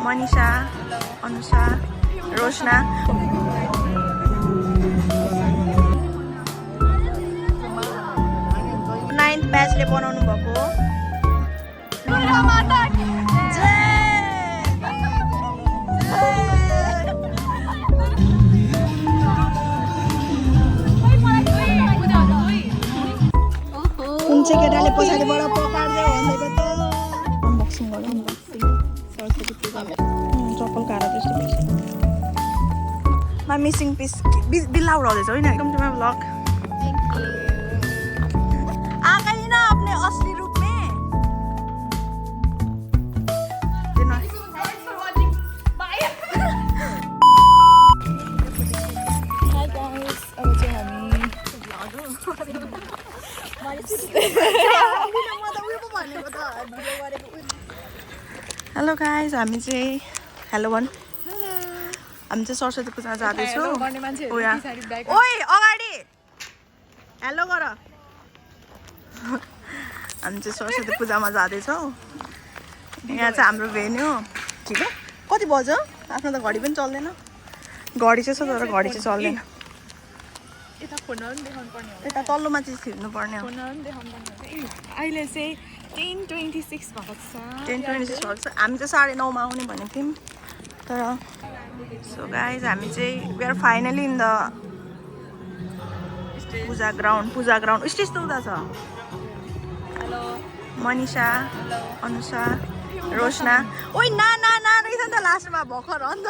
Manisha, Anusha, Roshna. 9th ब्याचले बनाउनु भएको हो। कुन चाहिँ केटाले पछाडिबाट पकार्दै भनेको त अनबक्सिङ गरौँ न। सरस्वती पूजामा चप्पल काँडा त्यस्तो मा मिसिङ पिस बिल्ला उडाउँदैछ होइन एकदम तुम्हारा ब्लॉग आ गई ना अपने असली रूप में। हेलो गाइज, हामी चाहिँ हेलो भन। हामी चाहिँ सरस्वती पूजा जाँदैछौँ। ओइ अगाडि हेलो गर। हामी चाहिँ सरस्वती पूजामा जाँदैछौँ। यहाँ चाहिँ हाम्रो भेन्यू ठिक हो। कति बज्यो आफ्नो त घडी पनि चल्दैन। घडी चाहिँ छ तर घडी चाहिँ चल्दैन। यता तल्लोमा चाहिँ छिर्नु पर्ने हो। अहिले चाहिँ 10:26 भएको छ। 10:26 भएको छ। हामी चाहिँ 9:30मा आउने भनेको थियौँ तर सो गाइज हामी चाहिँ we are finally in the puja ground stage त उता छ। हेलो मनिषा, अनुषा, रोशना। ओइ ना ना ना रहेछ नि त लास्टमा भर्खर हो नि त।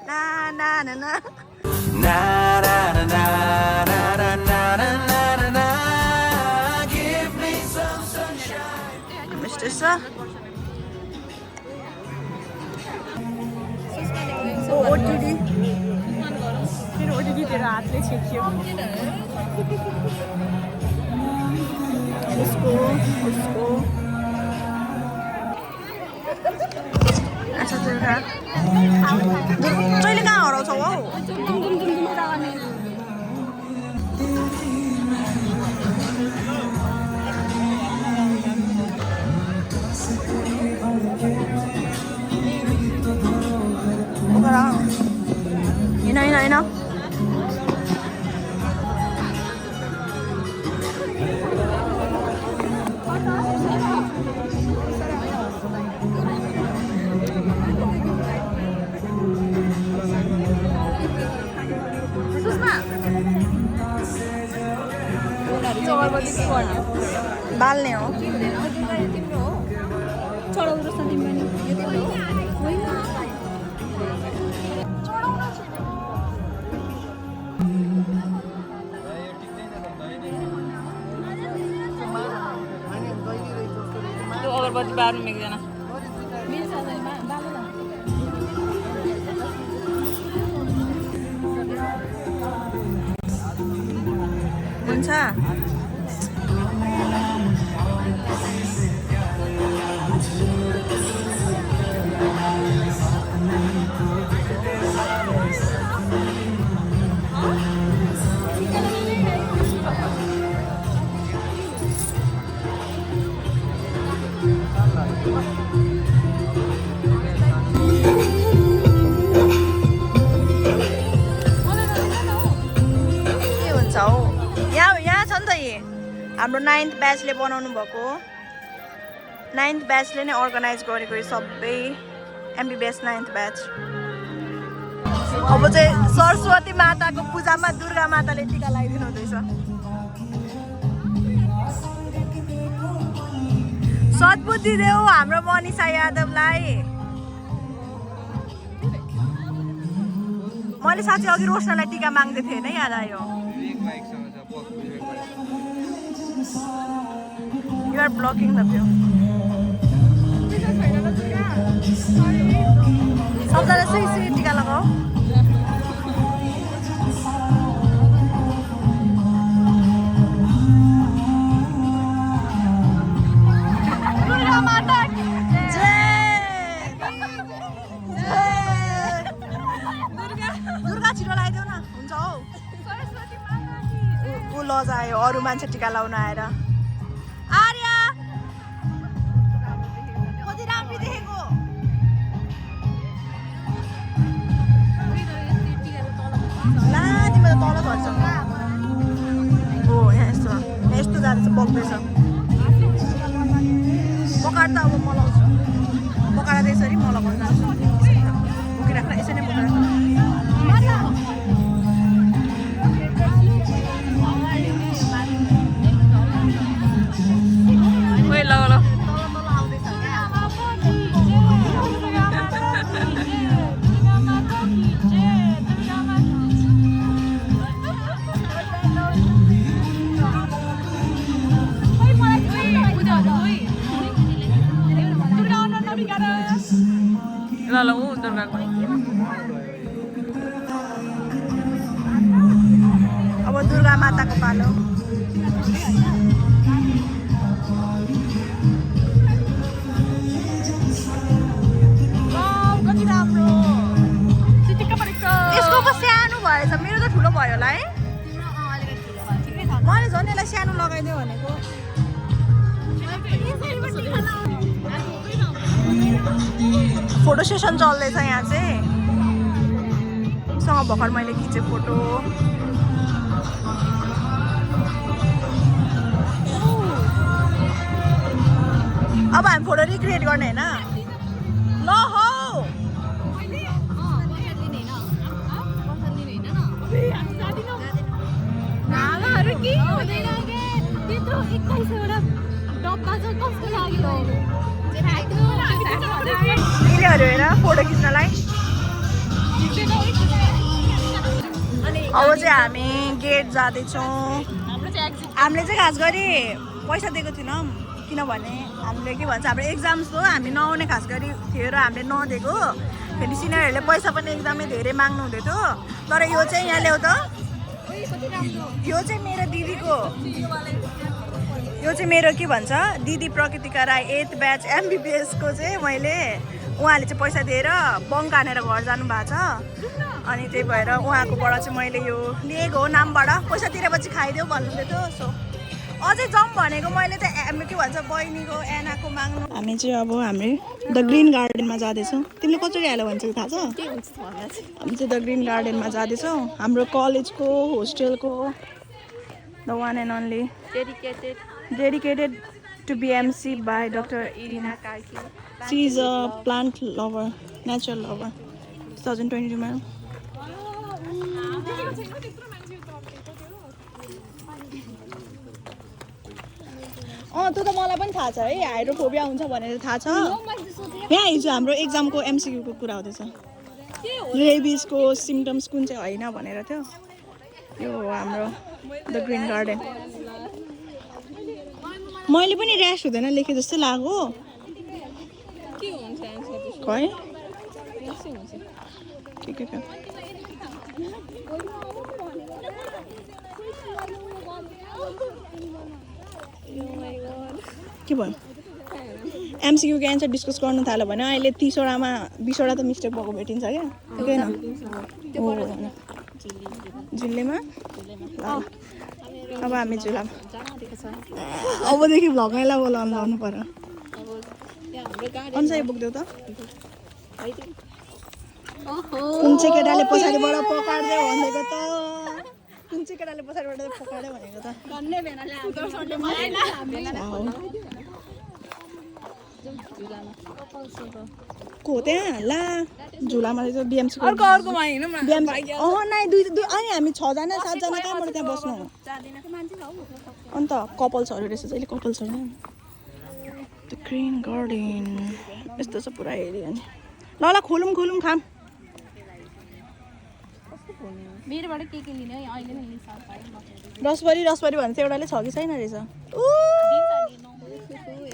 ना ना ना ना स्टेज छ। ओटिडी मेरो ओटिडी तेरो हातले छेक्यो। उसको अच्छा तेरो तैँले कहाँ हराउँछौ हौ? होइन बाल्ने हो। अगरबत्ती बार्नु मिल्दैन। हुन्छ हाम्रो 9th ब्याचले बनाउनु भएको हो। 9th ब्याचले नै अर्गनाइज गरेको यो सबै एमबीबीएस 9th ब्याच। अब चाहिँ सरस्वती माताको पूजामा दुर्गा माताले टीका लगाइदिनु हुँदैछ। सद्बुद्धि देऊ हाम्रो मनिषा यादवलाई। मैले साँच्चै अघि रोशनालाई टीका माग्दै थिएँ होइन, याद आयो। You are blocking the view. सबजना सुई टीका लगाऊ। दुर्गा माता की जय। दुर्गा छिटो लगाइदेऊ न, हुन्छ हौ। सरस्वती माता की ऊ लजायो अरू मान्छे टीका लाउन आएर। तल झर्छ हो यहाँ यस्तो जाँदैछ बग्दैछ पकाएर त अब म लाउँछु पकाएर त्यसरी म लगाउनु जान्छु बोकिराख्न यसरी नै बोकिराख्न ल ल ल ऊ दुर्गाको अब दुर्गा माताको पालो कति राम्रो यसको पो सानो भएछ मेरो त ठुलो भयो होला है मैले झन् यसलाई सानो लगाइदियो भनेको फोटो सेसन चल्दैछ यहाँ चाहिँ सँग भर्खर मैले खिचेँ फोटो अब हामी फोटो रिक्रिएट गर्ने होइन ल हौ यिनीहरू हेर फोटो खिच्नलाई अब चाहिँ हामी गेट जाँदैछौँ हामीले चाहिँ खास गरी पैसा दिएको थिएनौँ किनभने हामीले के भन्छ हाम्रो एक्जाम्स हो हामी नआउने खास गरी थियो र हामीले नदिएको फेरि सिनियरहरूले पैसा पनि एकदमै धेरै माग्नु हुँदै थियो तर यो चाहिँ यहाँ ल्याउ त यो चाहिँ मेरो दिदीको यो चाहिँ मेरो के भन्छ दिदी प्रकृतिका राई 8th ब्याच एमबिबिएसको चाहिँ मैले उहाँले चाहिँ पैसा दिएर बङ्क हानेर घर जानु भएको छ अनि त्यही भएर उहाँकोबाट चाहिँ मैले यो लिएको हो नामबाट पैसा तिरेपछि खाइदेऊ भन्नुहुँदै थियो सो अझै जाउँ भनेको मैले त के भन्छ बहिनीको एनाको माग्नु हामी चाहिँ अब हामी द ग्रिन गार्डनमा जाँदैछौँ तिमीले कसरी हाल्यो भन्छ थाहा छ हामी चाहिँ द ग्रिन गार्डनमा जाँदैछौँ हाम्रो कलेजको होस्टेलको the one and only dedicated to BMC by Dr. Irina Karki. She is a plant lover, natural lover. 2022 man. त्यो त मलाई पनि थाहा छ है हाइड्रोफोबिया हुन्छ भनेर थाहा छ यहाँ हिजो हाम्रो एक्जामको एमसिक्यूको कुरा हुँदैछ रेबिसको सिम्टम्स कुन चाहिँ होइन भनेर थियो यो हो हाम्रो द ग्रिन गार्डन मैले पनि ऱ्यास हुँदैन लेखे जस्तै लाग्यो खै के भयो एमसिक्यूको एन्सर डिस्कस गर्नु थाल्यो भने अहिले 30वटामा 20वटा त मिस्टेक भएको भेटिन्छ क्या ठिकै न हो झिल्लेमा अब हामी झुलामा अबदेखि भ्लगैलाई बोलाउनु पर्यो अन्साई बोक्देऊ त कुन चाहिँ केटाले पछाडिबाट पकाड्दै भनेको त कुन चाहिँ केटाले पछाडिबाट पकाड्दै भनेको त को त्यहाँ ला झुलामा चाहिँ बिएमसी अर्कोमा होइन अनि हामी 6जना 7जना कहाँबाट त्यहाँ बस्नु अन्त कपल्सहरू रहेछ अहिले कपल्सहरू द ग्रिन गार्डन यस्तो छ पुरा एरिया नि ल खोलौँ खाम मेरोबाट के लिने है अहिले नै रसबरी भन्छ एउटाले छ कि छैन रहेछ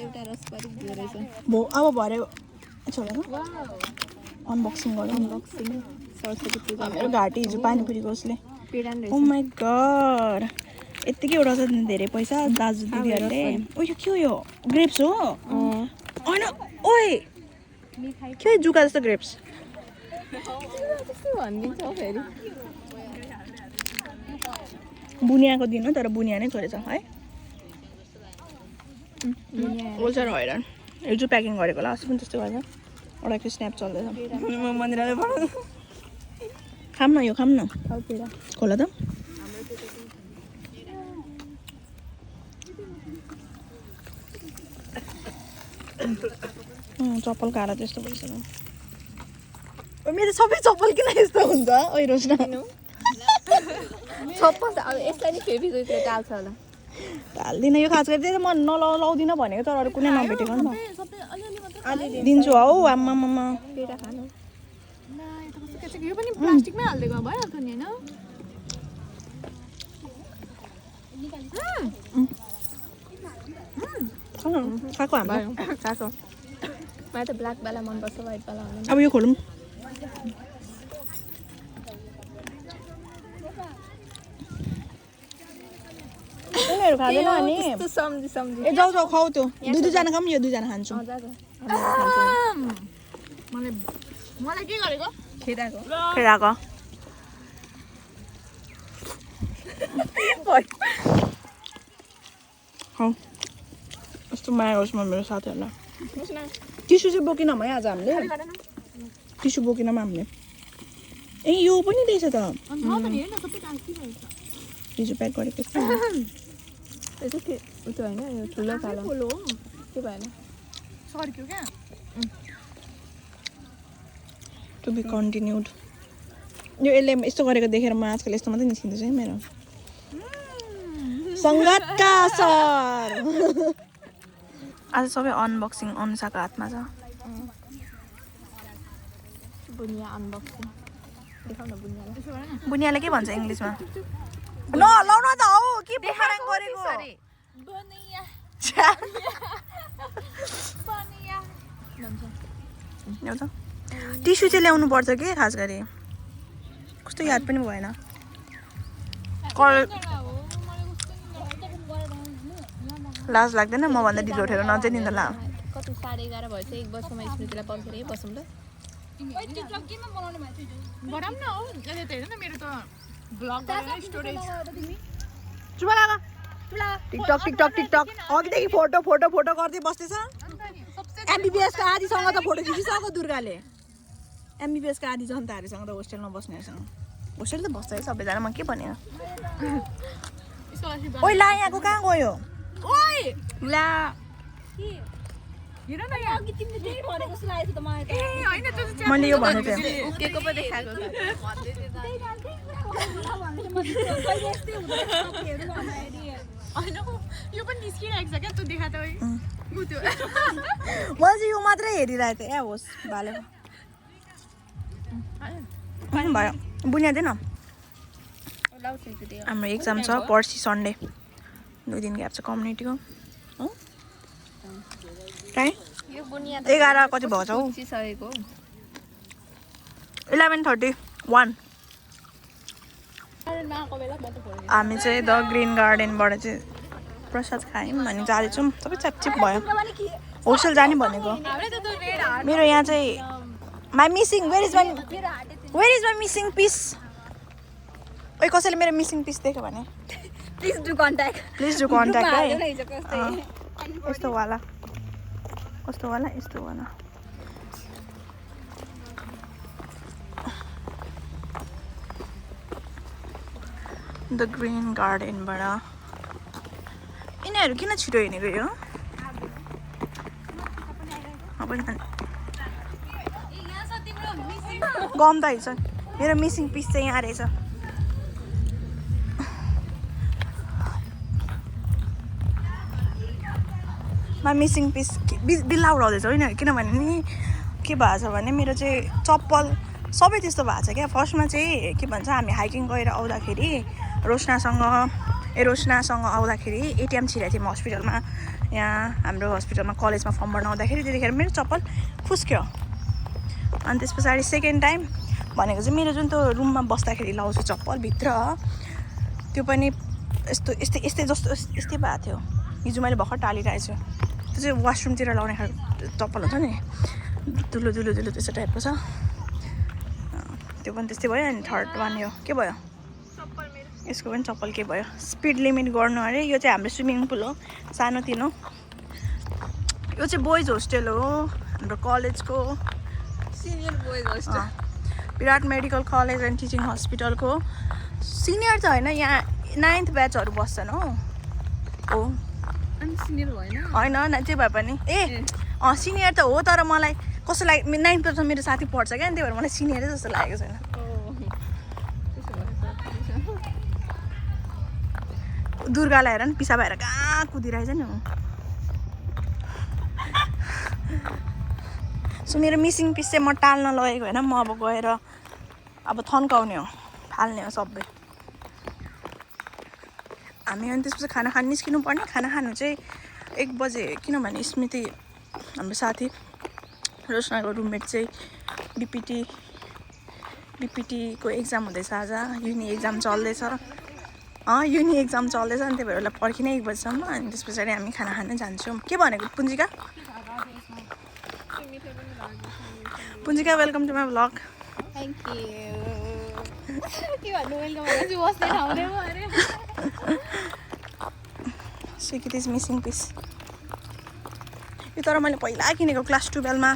एउटा रसबरी रहेछ अब भरे अनबक्सिङ गरौँ सरस्वती पूजा मेरो घाँटी हिजो पानीपुरीको उसले ओ माई गड यत्तिकै उडाउँछ धेरै पैसा दाजु दिदीहरूले ओ यो के हो यो ग्रेप्स हो होइन ओए के जुका जस्तो ग्रेप्स बुनियाको दिन हो तर बुनिया नै छोडेछ है होल्सेल हैरान हिजो प्याकिङ गरेको होला अस्ति पनि त्यस्तै भएछ एउटा स्न्याप चल्दैछ मन्दिरले खाम न यो खाम न खोला त चप्पल काँडा त्यस्तो भइसक्यो मेरो सबै चप्पल किन यस्तो हुन्छ ओइ रोशना चप्पल अब यसलाई नि फेभिक्विकले टाल्छ होला हाल्दिनँ यो खास गरी म लाउँदिनँ भनेको तर अरू कुनै नभेटेको नि त दिन्छु हौ आम्मामा पेटा खानु यो पनि प्लास्टिकमै हाल्दिएको भइहाल्छ नि होइन खाएको हाम्रो खाएको मलाई त ब्ल्याकवाला मनपर्छ व्हाइटवाला हुँदैन अब यो खोलौँ उनीहरू खाँदैन अनि सम्झी ए जाऊ खाऊ त्यो दुईजना खाऊँ यो दुईजना खान्छु मलाई के गरेको खेदाको खेराको हौ यस्तो माया होस् म मेरो साथीहरूलाई टिस्यु चाहिँ बोकेनौँ है आज हामीले टिस्यु बोकेनौँ हामीले ए यो पनि रहेछ त हिजो प्याक गरेको त्यो के उयो होइन यो ठुलो खालो के भएन सर्क्यो क्या टु बी कन्टिन्युड यो यसले यस्तो गरेको देखेर म आजकल यस्तो मात्रै निस्किँदैछ है मेरो सङ्गतका सर आज सबै अनबक्सिङ अनुसाको हातमा छ बुनिया अनबक्सिङ देखाउन बुनियालाई बुनियाले के भन्छ इङ्ग्लिसमा नलाउन त हौ के बुमराङ गरेको बुनिया एउटा टिस्यु चाहिँ ल्याउनु पर्छ कि खास गरी कस्तो याद पनि भएन लाज लाग्दैन म भन्दा ढिलो उठेर नजाइ नि त ला कति 11:30 भएछ 1 बजेसम्म स्मृतिलाई पर्खेर बसौँ ल गरम न हो अहिले त हेर्नु न मेरो त ब्लग गरेर स्टोरेज चुप लाग टिकटक टिकटक टिकटक अघिदेखि फोटो फोटो फोटो गर्दै बस्दैछ एमबिबिएसको आधीसँग त फोटो खिचिसक्यो दुर्गाले एमबिबिएसको आधी जनताहरूसँग त होस्टेलमा बस्नेहरूसँग होस्टेल त बस्छ है सबैजना म के भने ओइ ला यहाँको कहाँ गयो ओइ ला हेर न यहाँ अघि तिमीले त्यही भनेको जस्तो लागेको त मलाई त ए हैन त्यो चाहिँ मैले यो भनेको थिएँ उकेको पो देखाएको हैन यो पनि निस्किरहेको छ क्या तँ देखा त ओइ त्यो मैले चाहिँ यो मात्रै हेरिरहेको थिएँ ए होस् भालेको भयो बुनिया दिएन हाम्रो एक्जाम छ पर्सि सन्डे 2 दिन ग्याप छ कम्युनिटीको हो टाइम यो बुनिया 11 कति भएको छ हौ सकेको 11:31 हामी चाहिँ द ग्रिन गार्डनबाट चाहिँ प्रसाद खायौँ अनि जाँदैछौँ सबै च्यापचिप भयो होस्टेल जाने भनेको मेरो यहाँ चाहिँ my missing where is my missing piece ओइ कसैले मेरो मिसिङ पिस देख्यो भने प्लिज डु कन्ट्याक्ट है यस्तो वाला द ग्रिन गार्डनबाट यिनीहरू किन छिटो हिँडेको यो गम त हिँड्छ मेरो मिसिङ पिस चाहिँ यहाँ रहेछ मा मिसिङ पिस बिल्ला उडाउँदैछ होइन किनभने नि के भएको छ भने मेरो चाहिँ चप्पल सबै त्यस्तो भएको छ क्या फर्स्टमा चाहिँ के भन्छ हामी हाइकिङ गएर आउँदाखेरि रोशनासँग आउँदाखेरि एटिएम छिरेको थियौँ हस्पिटलमा यहाँ हाम्रो हस्पिटलमा कलेजमा फर्म भर्न आउँदाखेरि त्यतिखेर मेरो चप्पल फुस्क्यो अनि त्यस पछाडि सेकेन्ड टाइम भनेको चाहिँ मेरो जुन त्यो रुममा बस्दाखेरि लाउँछु चप्पल भित्र त्यो पनि यस्तै भएको थियो हिजो मैले भर्खर टालिरहेको छु त्यो चाहिँ वासरुमतिर लाउने खालको चप्पल हुन्छ नि दुलो त्यस्तो टाइपको छ त्यो पनि त्यस्तै भयो अनि थर्ड वान यो के भयो यसको पनि चप्पल के भयो स्पिड लिमिट गर्नु अरे यो चाहिँ हाम्रो स्विमिङ पुल हो सानोतिनो यो चाहिँ बोइज होस्टेल हो हाम्रो कलेजको senior boys hostel Virat medical college and teaching हस्पिटलको सिनियर त होइन यहाँ 9th ब्याचहरू बस्छन् हो अनि सिनियर भएन होइन जे भए पनि सिनियर त हो तर मलाई कसैलाई 9th क्लासमा मेरो साथी पढ्छ क्या त्यही भएर मलाई सिनियरै जस्तो लागेको छैन दुर्गालाई हेर नि पिसा भएर कहाँ कुदिरहेछ नि सो मेरो मिसिङ पिस चाहिँ म टाल्न लगेको होइन म अब गएर अब थन्काउने हो फाल्ने हो सबै हामी अनि त्यसपछि खाना खान निस्किनु पर्ने खाना खानु चाहिँ 1 बजे किनभने स्मृति हाम्रो साथी रोशनाको रुममेट चाहिँ बिपिटीको एक्जाम हुँदैछ आज युनि एक्जाम चल्दैछ युनि एक्जाम चल्दैछ अनि त्यही भएर उसलाई पर्खिने 1 बजीसम्म अनि त्यस पछाडि हामी खाना खान जान्छौँ के भनेको Punjika welcome to my vlog thank you के भन्नु वेलकम भनेपछि बस्ने ठाउँ नै भयो अरे सिकिट इज मिसिङ पिस यो तर मैले पहिला किनेको क्लास 12 मा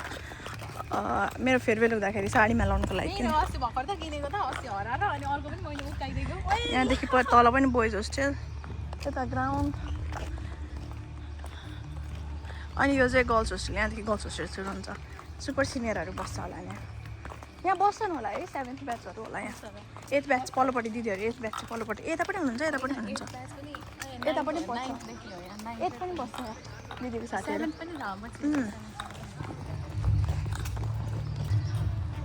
मेरो फेयरवेल हुँदाखेरि साडीमा लाउनुको लागि किने अस्ति भर्खर त किनेको त अस्ति हराएर अनि अर्को पनि मैले उकाइदिएको यहाँदेखि तल पनि बोइज होस्टेल यता ग्राउन्ड अनि यो चाहिँ गर्ल्स होस्टेल यहाँदेखि गर्ल्स होस्टेल सुरु हुन्छ सुपर सिनियरहरू बस्छ होला यहाँ बस्छन् होला है 7th ब्याचहरू होला यहाँ 8th ब्याच पल्लोपट्टि दिदीहरू 8th ब्याच चाहिँ पल्लोपट्टि यता पनि हुनुहुन्छ यता पनि हुनुहुन्छ यता पनि बस्छ 8th पनि बस्छ दिदीको साथीहरू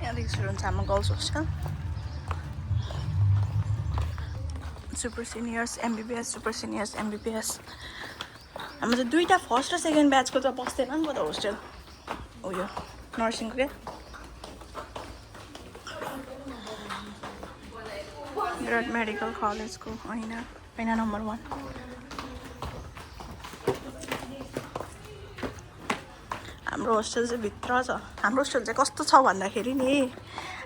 यहाँदेखि सुरु हुन्छ हाम्रो girls hostel super seniors MBBS super seniors MBBS हाम्रो चाहिँ 2टा फर्स्ट र सेकेन्ड ब्याचको त बस्दैन नि त होस्टेल उयो नर्सिङको क्या विराट मेडिकल कलेजको ऐना नम्बर 1 हाम्रो होस्टेल चाहिँ भित्र छ हाम्रो होस्टेल चाहिँ कस्तो छ भन्दाखेरि नि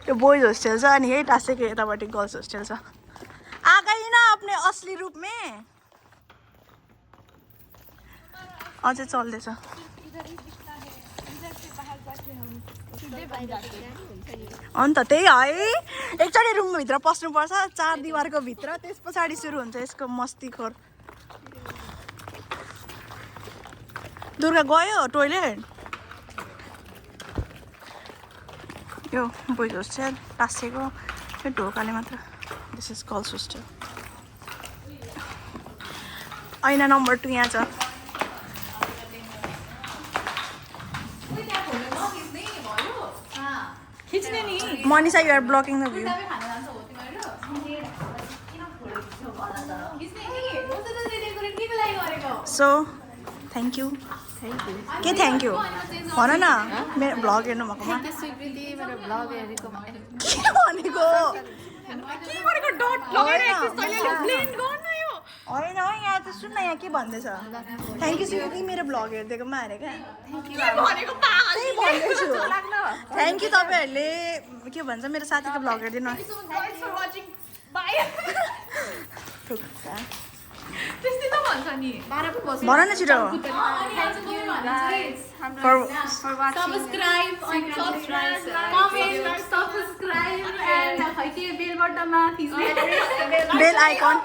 यो बोइज होस्टेल छ अनि यही टाँसेको यतापट्टि गर्ल्स होस्टेल छ आ गई ना अपने असली रूप में अझै चल्दैछ अन्त त्यही है एकचोटि रुमभित्र पस्नुपर्छ 4 दिवारको भित्र त्यस पछाडि सुरु हुन्छ यसको मस्तीखोर दुर्गा गयो टोइलेट यो बोइज होस्टेल टाँसेको यो ढोकाले मात्र दिस इज गर्ल्स होस्टेल ऐना नम्बर 2 यहाँ छ Monisha, you are blocking the view. So, thank you. के थ्याङ्क यू भन न मेरो भ्लग हेर्नु भएकोमा के भनेको होइन यहाँ त सुन्न यहाँ के भन्दैछ थ्याङ्क यू स्विटी मेरो भ्लग हेरिदिएकोमा अरे क्या थ्याङ्क यू तपाईँहरूले के भन्छ मेरो साथीको भ्लग हेरिदिनु भन न छिटो बेल आइकन